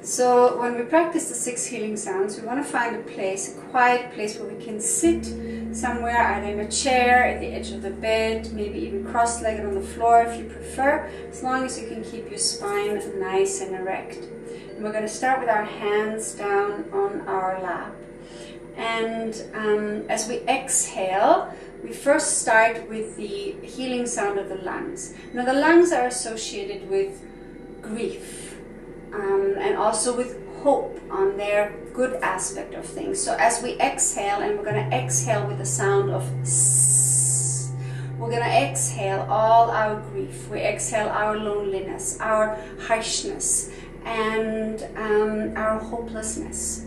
So when we practice the 6 healing sounds, we want to find a place, a quiet place where we can sit somewhere, either in a chair, at the edge of the bed, maybe even cross-legged on the floor if you prefer, as long as you can keep your spine nice and erect. And we're going to start with our hands down on our lap. And as we exhale, we first start with the healing sound of the lungs. Now the lungs are associated with grief and also with hope on their good aspect of things. So as we exhale, and we're going to exhale with the sound of S, we're going to exhale all our grief. We exhale our loneliness, our harshness, and our hopelessness.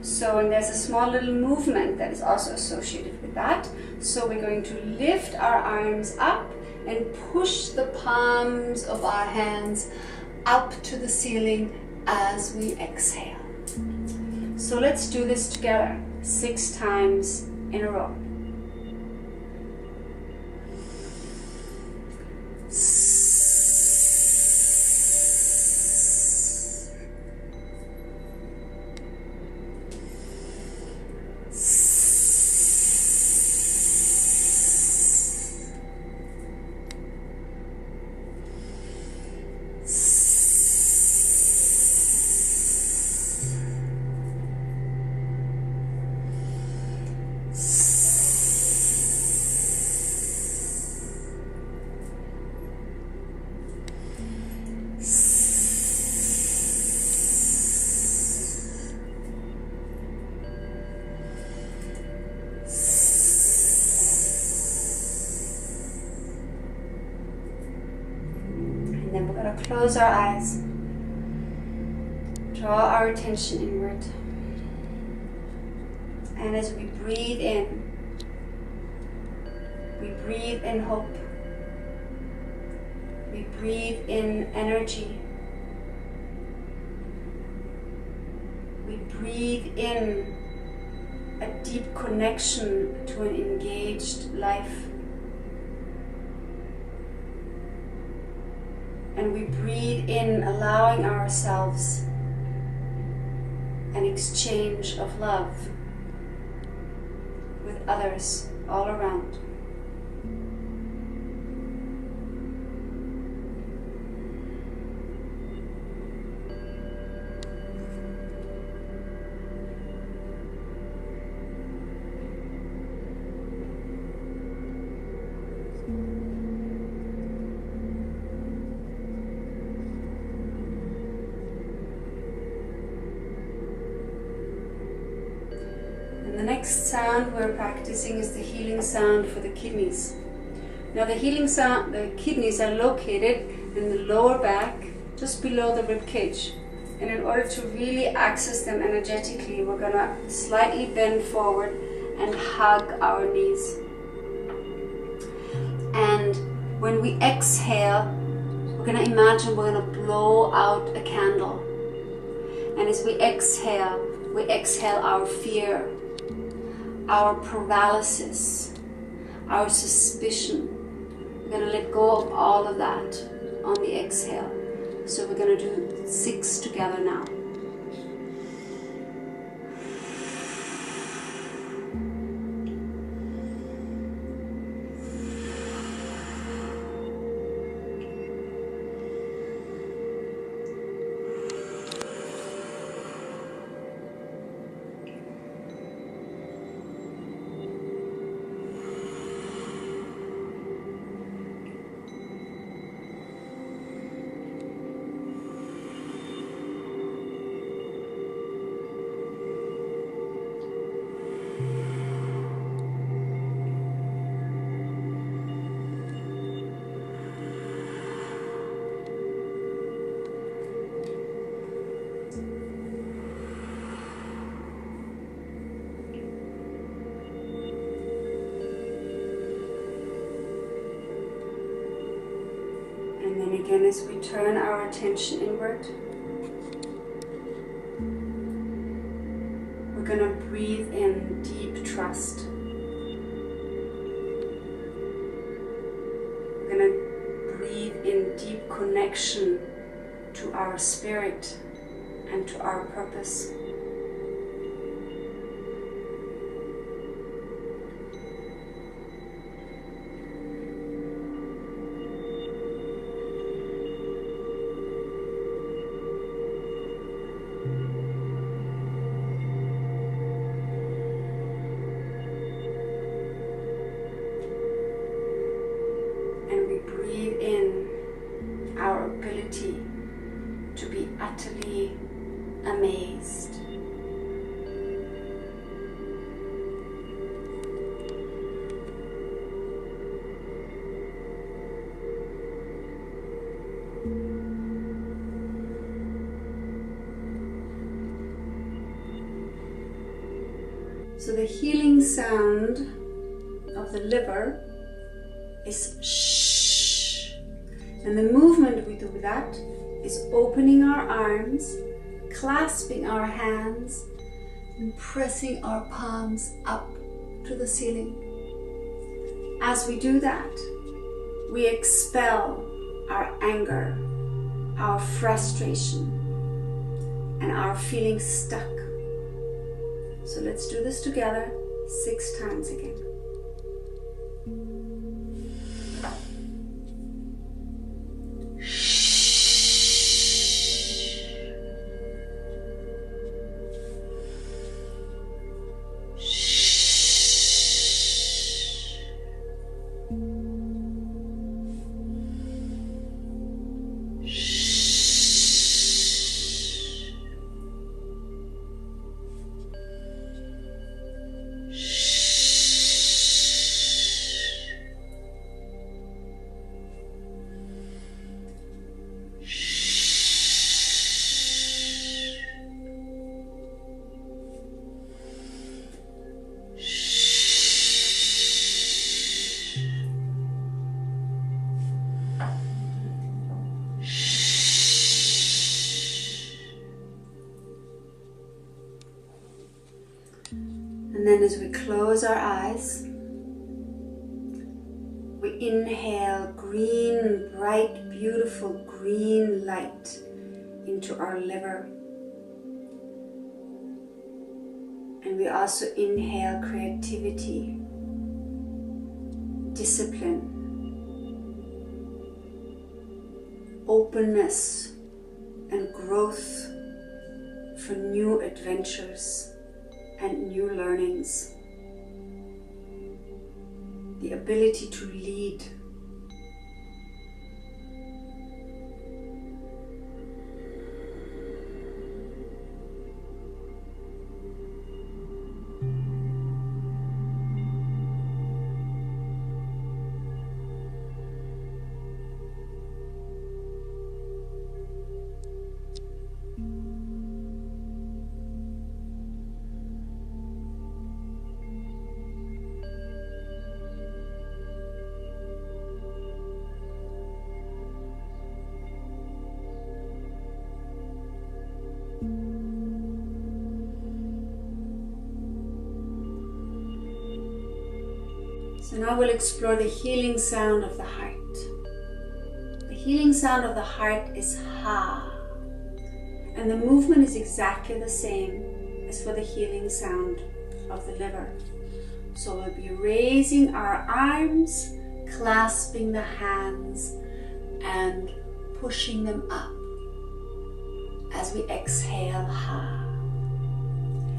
So, and there's a small little movement that is also associated with that. So we're going to lift our arms up and push the palms of our hands up to the ceiling as we exhale. So let's do this together 6 times in a row. Then we're going to close our eyes, draw our attention inward, and as we breathe in hope, we breathe in energy, we breathe in a deep connection to an engaged life. And we breathe in, allowing ourselves an exchange of love with others all around. The next sound we're practicing is the healing sound for the kidneys. Now the kidneys are located in the lower back, just below the rib cage. And in order to really access them energetically, we're going to slightly bend forward and hug our knees. And when we exhale, we're going to imagine we're going to blow out a candle. And as we exhale our fear, our paralysis, our suspicion. We're going to let go of all of that on the exhale. So we're going to do 6 together now. And then again, as we turn our attention inward, we're going to breathe in deep trust. We're going to breathe in deep connection to our spirit and to our purpose. And we breathe in our ability to be utterly amazed. So the healing sound of the liver is shh. And the movement we do with that is opening our arms, clasping our hands, and pressing our palms up to the ceiling. As we do that, we expel our anger, our frustration, and our feeling stuck. So let's do this together 6 times again. And then as we close our eyes, we inhale green, bright, beautiful green light into our liver. And we also inhale creativity, discipline, openness, and growth for new adventures and new learnings. The ability to lead. So now we'll explore the healing sound of the heart. The healing sound of the heart is Ha. And the movement is exactly the same as for the healing sound of the liver. So we'll be raising our arms, clasping the hands, and pushing them up as we exhale Ha.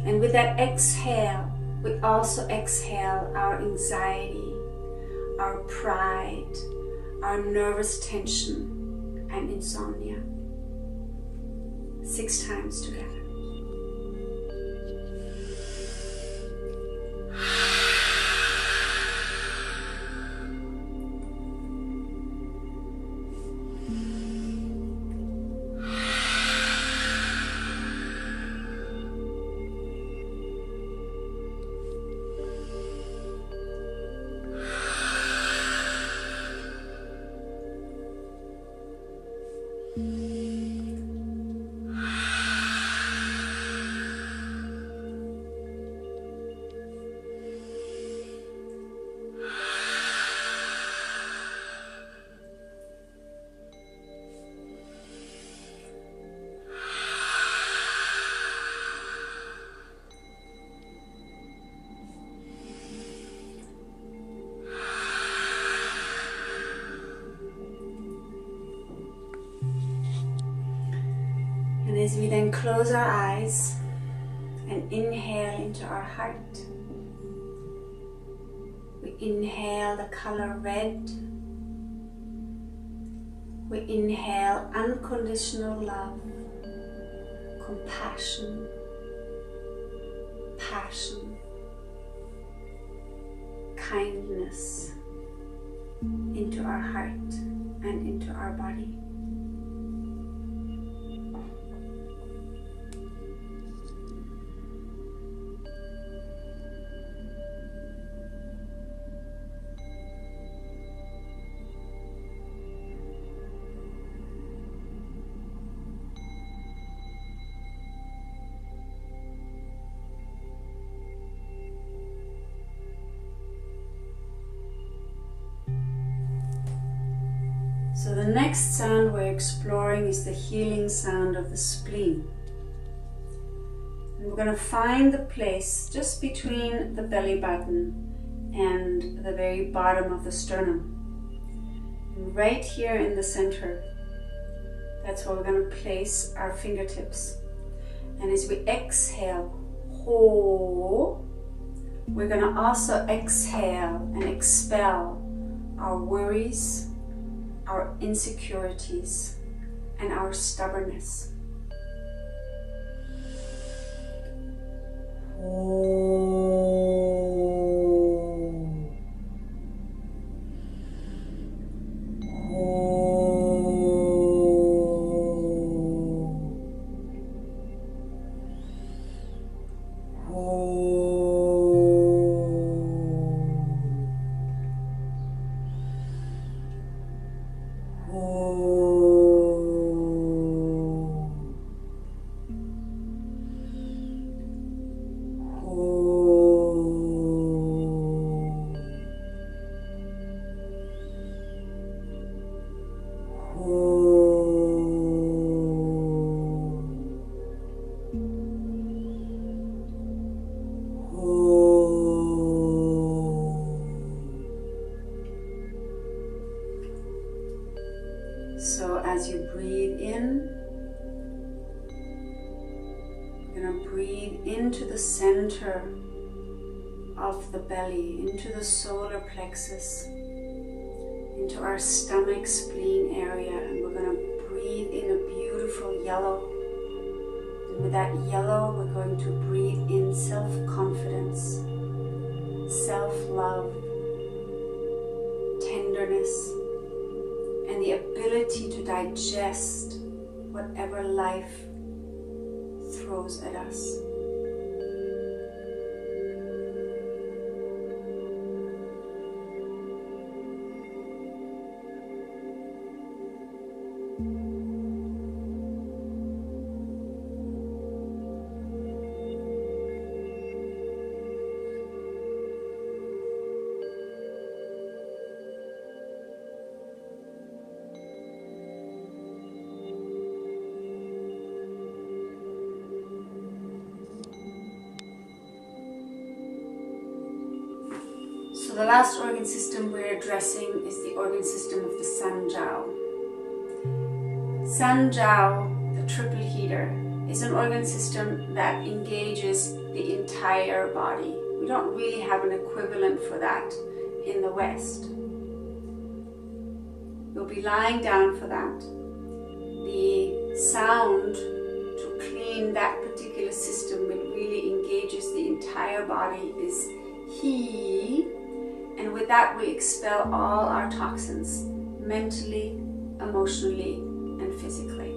And with that exhale, we also exhale our anxiety, our pride, our nervous tension, and insomnia. 6 times together. as we then close our eyes and inhale into our heart, we inhale the color red. We inhale unconditional love, compassion, passion, kindness into our heart and into our body. So the next sound we're exploring is the healing sound of the spleen. And we're going to find the place just between the belly button and the very bottom of the sternum. And right here in the center, that's where we're going to place our fingertips. And as we exhale, ho, we're going to also exhale and expel our worries, our insecurities, and our stubbornness. So as you breathe in, you're going to breathe into the center of the belly, into the solar plexus, into our stomach spleen area, and we're going to breathe in a beautiful yellow. And with that yellow, we're going to breathe in self-confidence, self-love, tenderness, and the ability to digest whatever life throws at us. So the last organ system we're addressing is the organ system of the San Jiao. San Jiao, the triple heater, is an organ system that engages the entire body. We don't really have an equivalent for that in the West. You'll be lying down for that. The sound to clean that particular system, when it really engages the entire body, is he. And with that, we expel all our toxins, mentally, emotionally, and physically.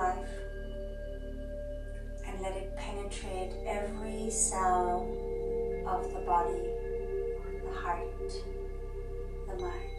life and let it penetrate every cell of the body, the heart, the mind.